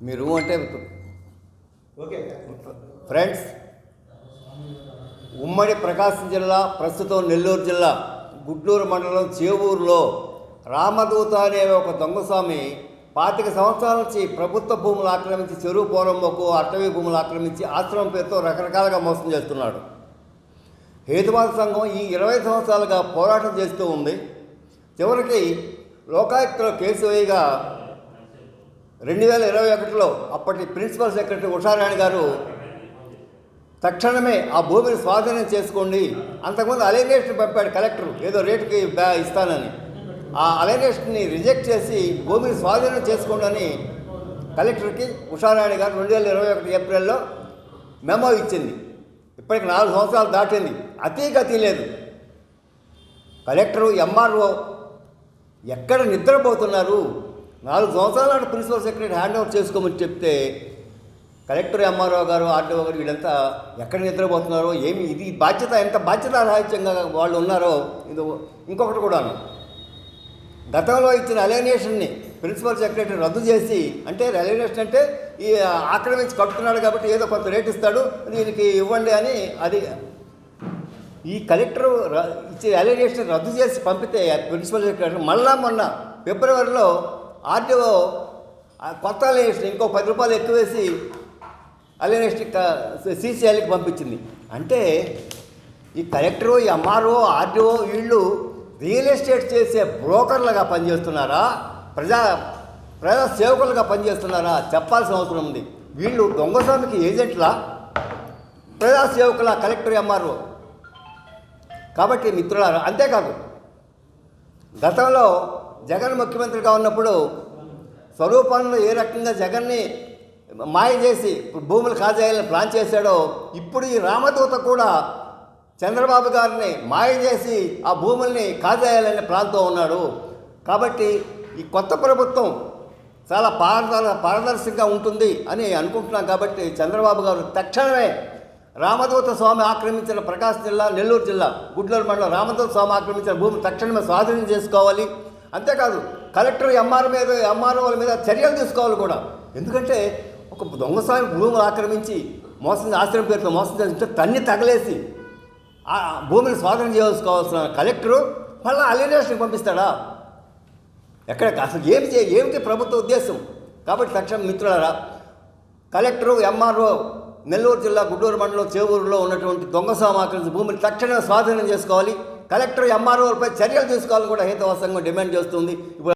మీరు అంటే okay friends, ఉమ్మడి ప్రకాశం జిల్లా, ప్రస్తుతం నెల్లూరు జిల్లా గుడ్లూరు మండలం చేవూరులో రామదూత అనే ఒక దొంగస్వామి 25 సంవత్సరాల నుంచి ప్రభుత్వ భూములు ఆక్రమించి చెరువు పోరంబోకు అటవీ భూములు ఆక్రమించి ఆశ్రమం పేరుతో రకరకాలుగా మోసం చేస్తున్నాడు. హేతువాద సంఘం ఈ 20 సంవత్సరాలుగా పోరాటం చేస్తూ ఉంది. చివరికి లోకాయుక్తలో కేసు వేయగా 2021లో అప్పటి ప్రిన్సిపల్ సెక్రటరీ ఉషారాణి గారు తక్షణమే ఆ భూమిని స్వాధీనం చేసుకోండి, అంతకుముందు అలైనేషన్ పంపాడు కలెక్టర్ ఏదో రేటుకి ఇస్తానని, ఆ అలైనేషన్ని రిజెక్ట్ చేసి భూమిని స్వాధీనం చేసుకోండి అని కలెక్టర్కి ఉషారాణి గారు 2021 ఏప్రిల్లో మెమో ఇచ్చింది. ఇప్పటికి 4 సంవత్సరాలు దాటింది, అతీగతి లేదు. కలెక్టరు ఎంఆర్ఓ ఎక్కడ నిద్రపోతున్నారు? 4 సంవత్సరాల నాడు ప్రిన్సిపల్ సెక్రటరీ హ్యాండ్ ఓవర్ చేసుకోమని చెప్తే కలెక్టర్, ఎంఆర్ఓ గారు, ఆర్డీఓ గారు వీళ్ళంతా ఎక్కడ నిద్రపోతున్నారో, ఏమి ఇది బాధ్యత, ఎంత బాధ్యతారాహిత్యంగా వాళ్ళు ఉన్నారో. ఇది ఇంకొకటి కూడాను, గతంలో ఇచ్చిన అలైనేషన్ని ప్రిన్సిపల్ సెక్రటరీ రద్దు చేసి, అంటే అలైనేషన్ అంటే ఈ ఆక్రమించి కట్టుకున్నాడు కాబట్టి ఏదో కొంత రేట్ ఇస్తాడు, దీనికి ఇవ్వండి అని, అది ఈ కలెక్టరు ఇచ్చే అలైనేషన్ రద్దు చేసి పంపితే ప్రిన్సిపల్ సెక్రటరీ మళ్ళా మొన్న ఫిబ్రవరిలో ఆర్డీఓ కొత్త అలైనేషన్ ఇంకో 10 రూపాయలు ఎక్కువ వేసి అలైనేషన్ సీసీఐలకి పంపించింది. అంటే ఈ కలెక్టరు, ఈ ఎంఆర్ఓ, ఆర్డీఓ వీళ్ళు రియల్ ఎస్టేట్ చేసే బ్రోకర్లుగా పనిచేస్తున్నారా, ప్రజా సేవకులుగా పనిచేస్తున్నారా చెప్పాల్సిన అవసరం ఉంది. వీళ్ళు దొంగస్వామికి ఏజెంట్లా, ప్రజా సేవకుల కలెక్టర్, ఎంఆర్ఓ. కాబట్టి మిత్రులారా, అంతేకాదు గతంలో జగన్ ముఖ్యమంత్రిగా ఉన్నప్పుడు స్వరూపంలో ఏ రకంగా జగన్ని మాయ చేసి భూములు కాజేయాలని ప్లాన్ చేశాడో, ఇప్పుడు ఈ రామదూత కూడా చంద్రబాబు గారిని మాయ చేసి ఆ భూముల్ని కాజేయాలనే ప్లాన్తో ఉన్నాడు. కాబట్టి ఈ కొత్త ప్రభుత్వం చాలా పారదర్శకంగా ఉంటుంది అని అనుకుంటున్నాం. కాబట్టి చంద్రబాబు గారు తక్షణమే రామదూత స్వామి ఆక్రమించిన ప్రకాశం జిల్లా, నెల్లూరు జిల్లా గుడ్లూరు మండలం రామదూత స్వామి ఆక్రమించిన భూమిని తక్షణమే స్వాధీనం చేసుకోవాలి. అంతేకాదు కలెక్టర్, ఎంఆర్ఓల మీద చర్యలు తీసుకోవాలి కూడా. ఎందుకంటే ఒక దొంగస్వామి భూములు ఆక్రమించి మోసం, ఆశ్రమం పేరుతో మోసం చేస్తుంటే తన్ని తగలేసి ఆ భూమిని స్వాధీనం చేసుకోవాల్సిన కలెక్టరు మళ్ళీ అలైనేషన్ పంపిస్తాడా? ఎక్కడ అసలు ఏమిటి ప్రభుత్వ ఉద్దేశం? కాబట్టి తక్షణం మిత్రులారా, కలెక్టరు, ఎంఆర్ఓ నెల్లూరు జిల్లా గుడ్లూరు మండలం చేవూరులో ఉన్నటువంటి దొంగస్వామి ఆక్రమించిన భూమిని తక్షణమే స్వాధీనం చేసుకోవాలి. కలెక్టర్, ఎంఆర్ఓలపై చర్యలు తీసుకోవాలని కూడా హేతువాద సంఘం డిమాండ్ చేస్తుంది. ఇప్పుడు